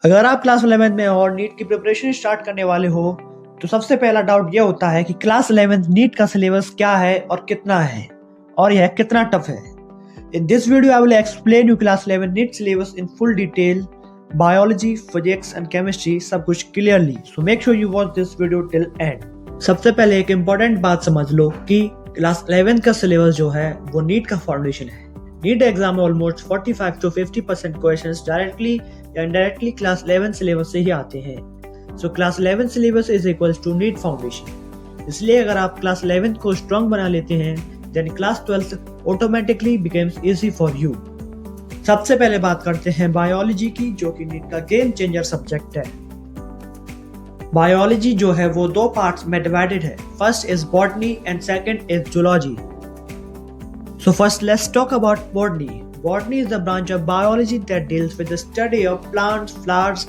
अगर आप क्लास 11 में और नीट की प्रिपरेशन स्टार्ट करने वाले हो तो सबसे पहला डाउट यह होता है कि क्लास 11 नीट का सिलेबस क्या है और कितना है और यह कितना टफ है। In this video I will explain you class 11 NEET syllabus in full detail, biology, physics and chemistry, सब कुछ clearly. So make sure you watch this video till end. सबसे पहले एक इम्पोर्टेंट बात समझ लो कि क्लास 11 का सिलेबस जो है वो नीट का फाउंडेशन है। नीट एग्जाम में ऑलमोस्ट 45 to 50% क्वेश्चंस डायरेक्टली या इनडायरेक्टली क्लास 11 सिलेबस से ही आते हैं। So class 11 syllabus is equals to NEET foundation. इसलिए अगर आप क्लास 11 को स्ट्रॉन्ग बना लेते हैं then class 12 automatically becomes easy for you. सबसे पहले बात करते हैं बायोलॉजी की, जो कि नीट का गेम चेंजर सब्जेक्ट है। बायोलॉजी जो है वो दो पार्ट्स में डिवाइडेड है। First is botany and second is zoology. So first let's talk about botany. Botany is the branch of biology that deals with the study of plants, flowers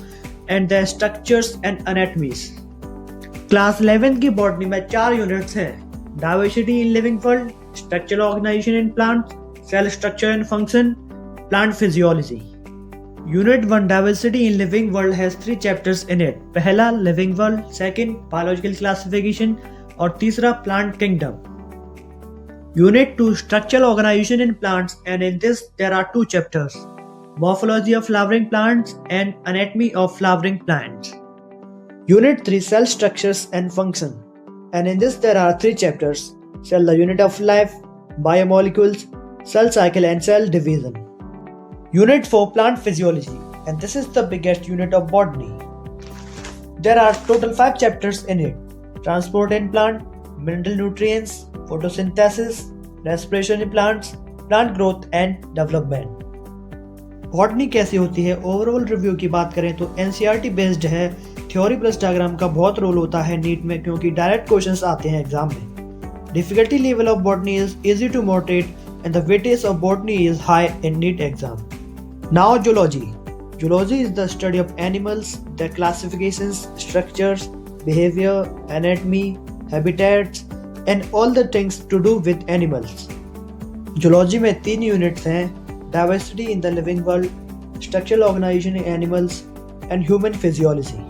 and their structures and anatomies. Class 11 की botany में 4 units हैं: diversity in living world, structural organization in plants, cell structure and function, plant physiology. Unit 1 diversity in living world has 3 chapters in it. पहला living world, second biological classification और तीसरा plant kingdom. Unit 2 structural organization in plants, and in this there are 2 chapters: morphology of flowering plants and anatomy of flowering plants. Unit 3 cell structures and function, and in this there are 3 chapters: cell, the unit of life, biomolecules, cell cycle and cell division. Unit 4 plant physiology, and this is the biggest unit of botany. There are total 5 chapters in it: transport in plant, mineral nutrients, photosynthesis, respiration in plants, plant growth and development. Botany कैसी होती है? Overall review की बात करें तो NCERT based है। Theory plus diagram का बहुत रोल होता है नीट में, क्योंकि डायरेक्ट क्वेश्चंस आते हैं एग्जाम में। Difficulty level of botany is easy to moderate and the weightage of botany is high in NEET exam. Now zoology. Zoology is the study of animals, their classifications, structures, behavior, anatomy, habitats and all the things to do with animals. Zoology में 3 units हैं: diversity in the living world, structural organization in animals and human physiology.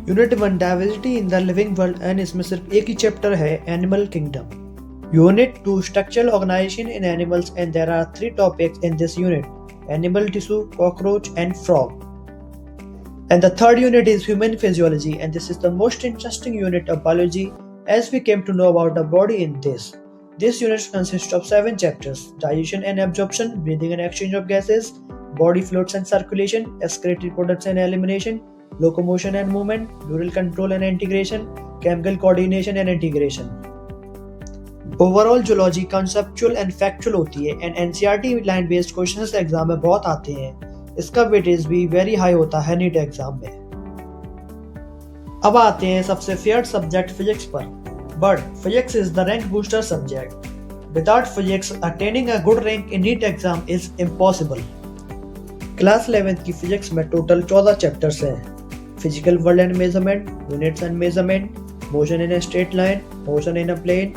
Unit 1 diversity in the living world, and इसमें सिर्फ एक ही chapter है, animal kingdom. Unit 2 structural organization in animals, and there are 3 topics in this unit: animal tissue, cockroach and frog. And the third unit is human physiology, and this is the most interesting unit of biology as we came to know about the body in this. This unit consists of 7 chapters: digestion and absorption, breathing and exchange of gases, body fluids and circulation, excretory products and elimination, locomotion and movement, neural control and integration, chemical coordination and integration. Overall zoology conceptual and factual होती है and NCERT line based questions exam में बहुत आते हैं। इसका weightage भी very high होता है नीट एग्जाम में। अब आते हैं सबसे फेयर्ड सब्जेक्ट फिजिक्स पर। But physics is the rank booster subject. Without physics attaining a good rank in NEET exam is impossible. Class 11 की फिजिक्स में टोटल 14 चैप्टर्स हैं: physical world and measurement, units and measurement, motion in a straight line, motion in a plane,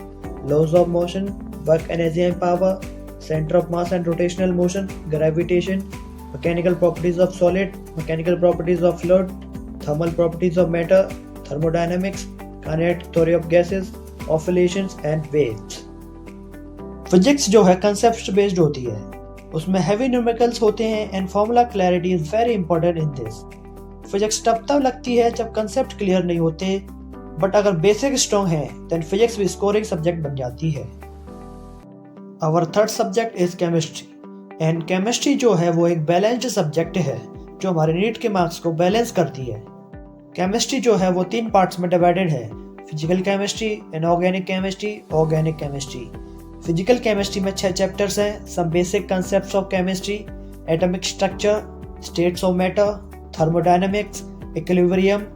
laws of motion, work, energy and power, center of mass and rotational motion, gravitation, mechanical properties of solid, mechanical properties of fluid, thermal properties of matter, thermodynamics, kinetic theory of gases, oscillations and waves. Physics जो है concept based होती है, उसमें heavy numericals होते हैं and formula clarity is very important in this. Physics तब लगती है जब कंसेप्ट क्लियर नहीं होते, बट अगर बेसिक स्ट्रॉन्ग है देन फिजिक्स भी स्कोरिंग सब्जेक्ट बन जाती है। Our third subject is chemistry, and chemistry जो है वो एक बैलेंस्ड सब्जेक्ट है जो हमारे नीट के मार्क्स को बैलेंस करती है। केमिस्ट्री जो है वो 3 पार्ट्स में डिवाइडेड है: physical chemistry, inorganic chemistry, organic chemistry. Physical chemistry में 6 चैप्टर्स हैं: some basic concepts of chemistry, atomic structure, states of matter, thermodynamics, equilibrium,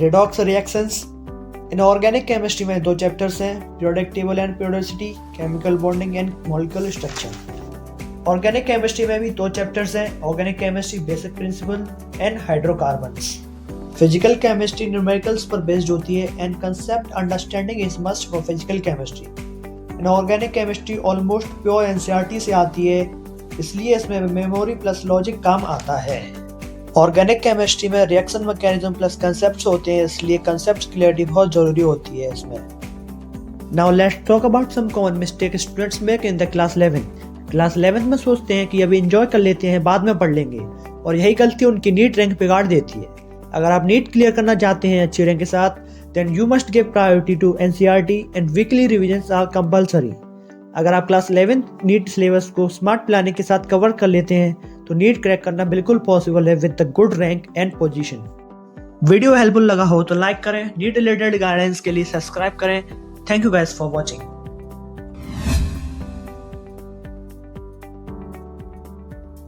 redox reactions. Inorganic chemistry में 2 चैप्टर्स हैं: periodic table and periodicity, chemical bonding and molecular structure. Organic chemistry में भी 2 chapters हैं: organic chemistry, basic principle and hydrocarbons. Physical chemistry numericals पर based होती है and concept understanding is must for physical chemistry. Inorganic chemistry almost pure NCERT से आती है, इसलिए इसमें मेमोरी प्लस लॉजिक काम आता है। ऑर्गेनिक केमिस्ट्री में रिएक्शन मैकेनिज्म प्लस कंसेप्ट्स होते हैं, इसलिए कंसेप्ट क्लियरिटी बहुत जरूरी होती है इसमें। Now let's talk about some common mistake students make in the class 11। Class 11 में सोचते हैं कि अभी एंजॉय कर लेते हैं, बाद में पढ़ लेंगे, और यही गलती उनकी नीट रैंक बिगाड़ देती है। अगर आप नीट क्लियर करना चाहते हैं अच्छी रैंक के साथ, then you must give priority to NCERT and weekly revisions are compulsory. अगर आप क्लास 11 नीट सिलेबस को स्मार्ट प्लानिंग के साथ कवर कर लेते हैं तो नीट क्रैक करना बिल्कुल पॉसिबल है with the good rank and position. Video helpful लगा हो तो लाइक करें, नीट रिलेटेड गाइडेंस के लिए सब्सक्राइब करें। Thank you guys for watching.